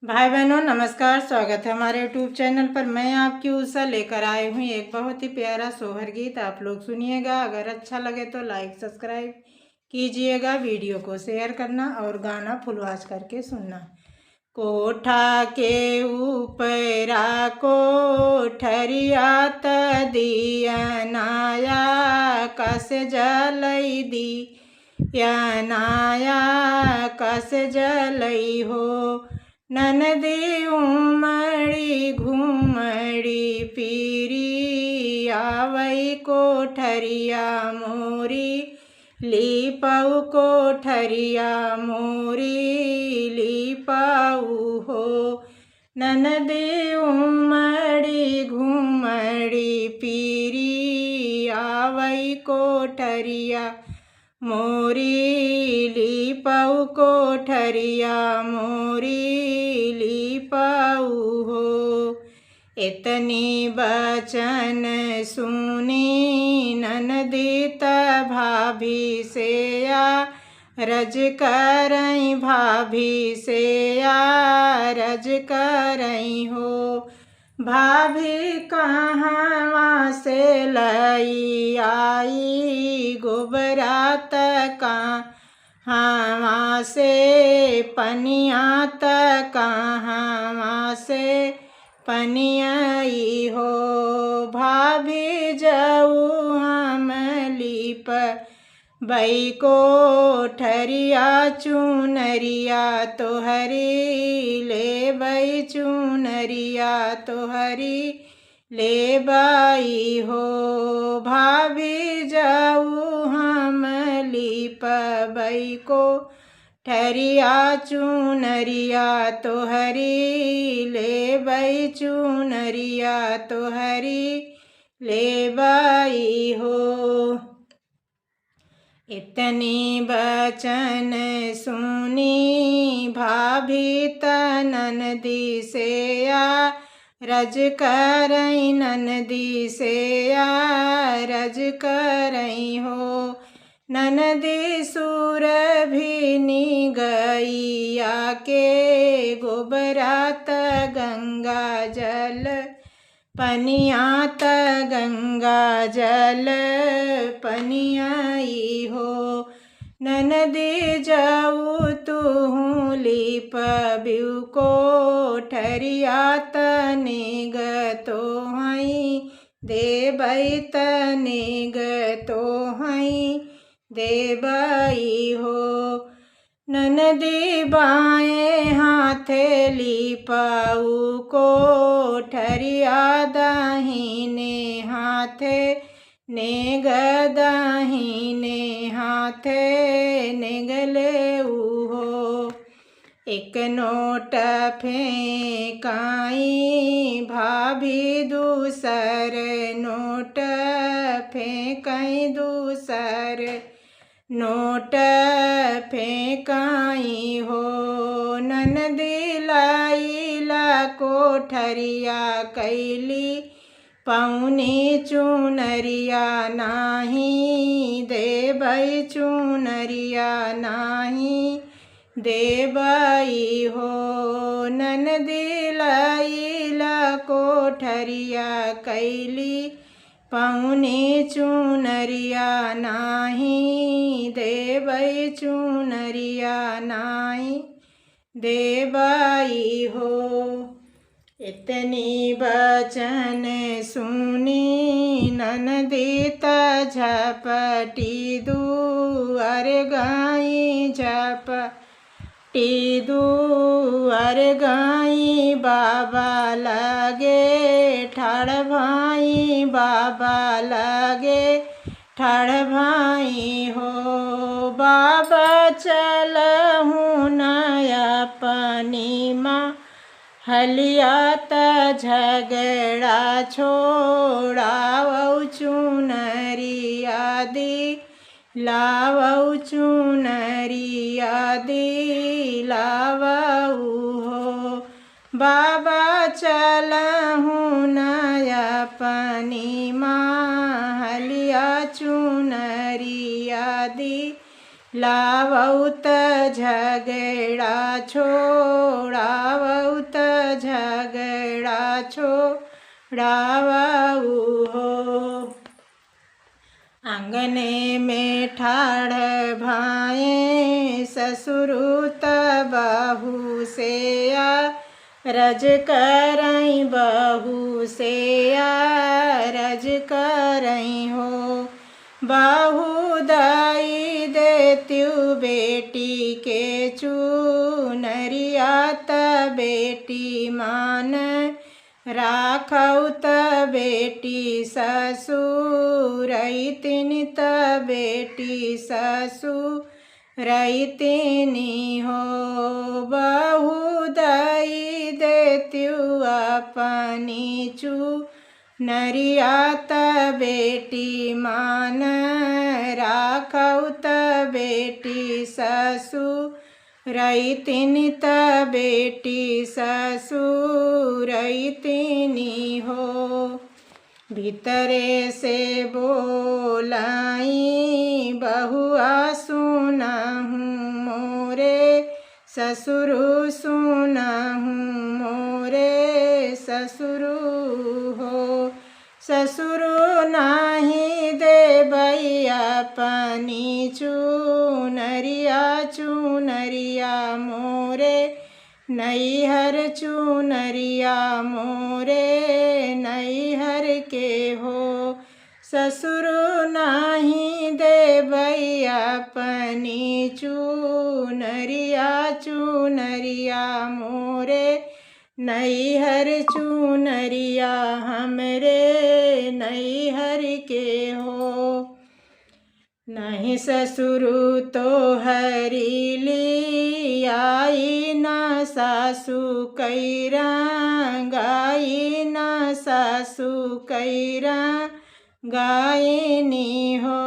भाई बहनों नमस्कार। स्वागत है हमारे यूट्यूब चैनल पर। मैं आपकी उषा लेकर आई हूँ एक बहुत ही प्यारा सोहर गीत। आप लोग सुनिएगा। अगर अच्छा लगे तो लाइक सब्सक्राइब कीजिएगा, वीडियो को शेयर करना और गाना फुल वॉच करके सुनना। कोठा के ऊपरा कोठरिया त दियनाया कस जलई दी या नाया कस जलई हो। ननदी उमड़ी घुमड़ी पीरी आवई कोठरिया मोरी लीपऊ कोठरिया मोरी लीपऊ हो। ननदी उमड़ी घुमड़ी पीरी आवई कोठरिया मोरी लीपऊ कोठरिया मोरी लीपऊ हो। इतनी बचन सुनी ननदी त भाभी से रज करई भाभी से रज करई हो। भाभी कहाँ से लई आई गोबरात कहाँ से पनिया त कहाँ से पनियाई हो। भाभी जाऊ हम लीप बई कोठरिया चुनरिया तोहरी ले बई चुनरिया तोहरी ले बाई हो। भाभी जाऊ हम लीप बई कोठरिया चुनरिया तोहरी ले बई चुनरिया तोहरी ले बाई हो। इतनी बचन सुनी भाभी त ननदी से रज करई ननदी से रज करई हो। ननदी सूर भी नी गई आके गोबरात गंगा जल पनिया त गंगा जल पनियाई हो। ननदी जाऊ तू लीप बिउ कोठरिया त नेग तो हई देबई त नेग तो हई देबई हो। ननदी बाएं हाथे लीपऊ कोठरिया दाहिने हाथे नेग दाहिने हाथे नेगले हो। एक नोट फेंकाई भाभी दूसर नोट फेंकाई दूसर नोट फेंकाई हो। ननदी लाई ला कोठरिया कैली पौनी चुनरिया नाही देबई चुनरिया नाही देबई हो। ननदी लाई ला कोठरिया कैली पौनी चुनरिया नाही देबई चुनरिया नाही देबई हो। इतनी बचन सुनी ननदी त झपटी दुआर गाई झपटी दुआर गाई बाबा लगे ठाड़ भाई बाबा लगे ठाड़ भाई हो। बाबा चलहूँ नया पानी माँ हलिया त झगड़ा छोड़ावऊ चुनरिया दी लावऊ चुनरिया दी लावऊ हो। बाबा चलहूँ नया पानी माँ हलिया चुनरिया दी लावऊ त झगड़ा छोड़ावऊ छोड़ावऊ हो। आंगने में ठाड़ भाए ससुरुत बहू से रज करई बहू से रज करई हो। बहू दाई देत्यु बेटी के चुनरिया त बेटी मान राखऊ त बेटी ससुरैतिनी त बेटी ससुरैतिनी हो। बहू दई देत्यु अपनी चुनरिया त बेटी मान राखऊ त बेटी ससुरैतिनी त बेटी ससुरैतिनी हो। भीतरे से बोलाई बहुआ सुनहूँ मोरे ससुरु सुनहूँ मोरे ससुरु हो। ससुरु नाही देबई अपनी चुनरिया चुनरिया मोरे नैहर चुनरिया मोरे नैहर के हो। ससुरु नाही देबई अपनी चुनरिया चुनरिया मोरे नैहर चुनरिया हमरे नैहर के हो। नहीं ससुरु तो हरीली आई न सासु कैरा गाई न सासु कैरा गायनी हो।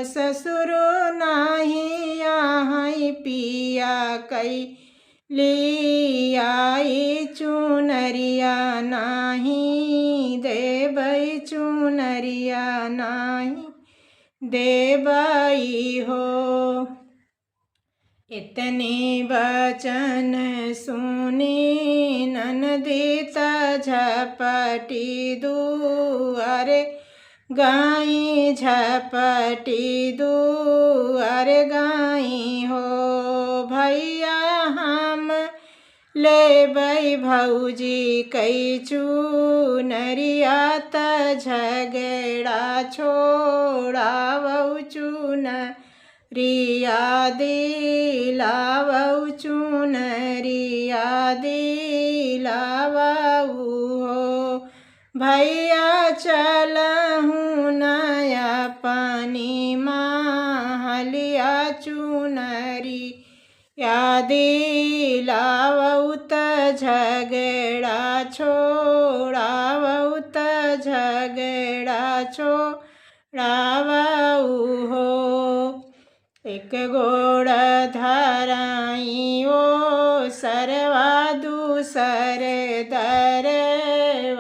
ससुरु नाही यहाँ पिया कई लियाई चुनरिया नाही देबई चुनरिया नाही देबई हो। इतनी वचन सुनी ननदी त झपटी दुआरे गाई झपटी दुआरे गाई हो। भैया हम लेबई भौजी कई चुनरिया त झगड़ा छोड़ावऊ चुनरिया दिलावऊ चुनरिया दिलावऊ हो। भैया चलहूँ नया पानी महलिया चुनरी या दिलावऊ त झगड़ा छोड़ावऊ त झगड़ा छोड़ावऊ हो। एक गोड़ धराई ओ सरवा दूसर दर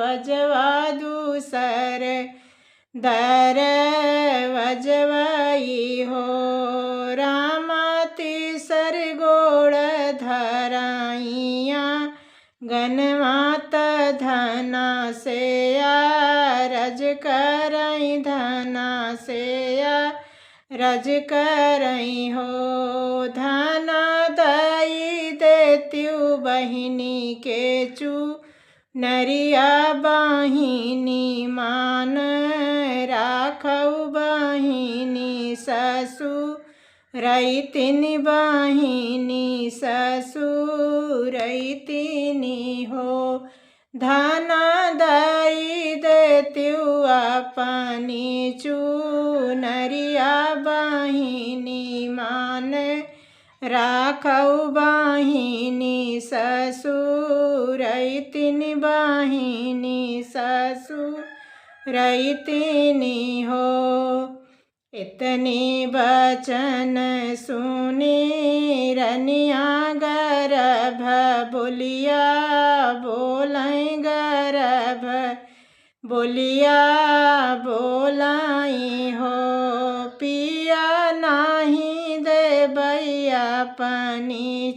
वजवा दूसर दर वजवाई हो। रामा तीसर गोड़ धराइया गनवात धना से रज करई धना से रज करई हो। धना दई देत्यु बहिनी के चुनरिया बहिनी मान राखऊ बहिनी ससुरैतिनी बहिनी ससुरैतिनी हो। धना दई देत्यु अपनी चुनरिया बहिनी मान राखऊ बहिनी ससुरैतिनी बहिनी ससुरैतिनी हो। इतनी वचन सुनी रनिया गर्भ बोलिया बोलाई गर्भ बोलिया बोलाई हो। पिया नाही देबई अपनी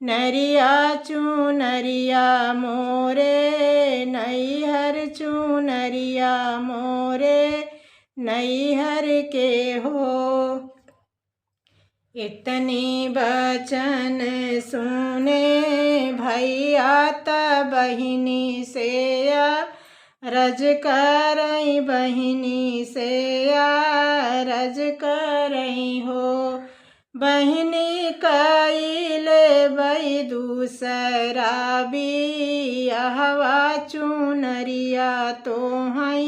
नरिया चुनरिया मोरे नैहर चुनरिया मोरे नैहर के हो। इतनी बचन सुने भैया त बहिनी से रज करई बहिनी से रज करई हो। बहिनी कइले बई दूसरा बियाहवा चुनरिया तोहई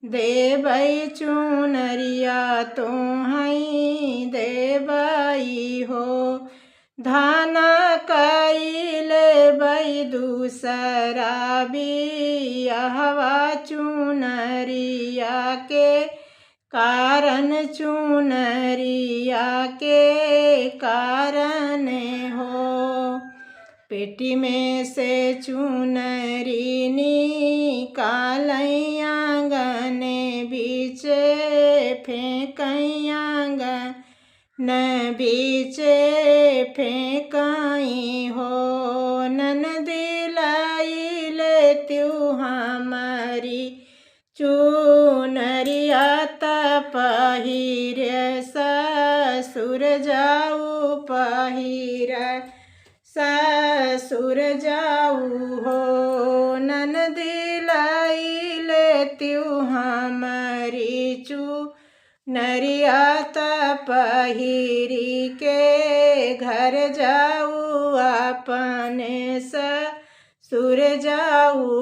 देबई चुनरिया तोहई देबई हो। धाना कइले बई दूसरा बियाहवा चुनरिया के कारण चुनरिया के कारण हो। पेटी में से चुनरी निकालई आंगन बीचे फेंकई आंगन बीचे फेंकई हो। ननदी लइले त्यू हमारी चुनरिया त पहिर ससुर जाऊ पहिर ससुर जाऊ हो। ननदी लइले त्यू हमारी चुनरिया त पहिरी के घर जाऊ अपने ससुर जाऊ।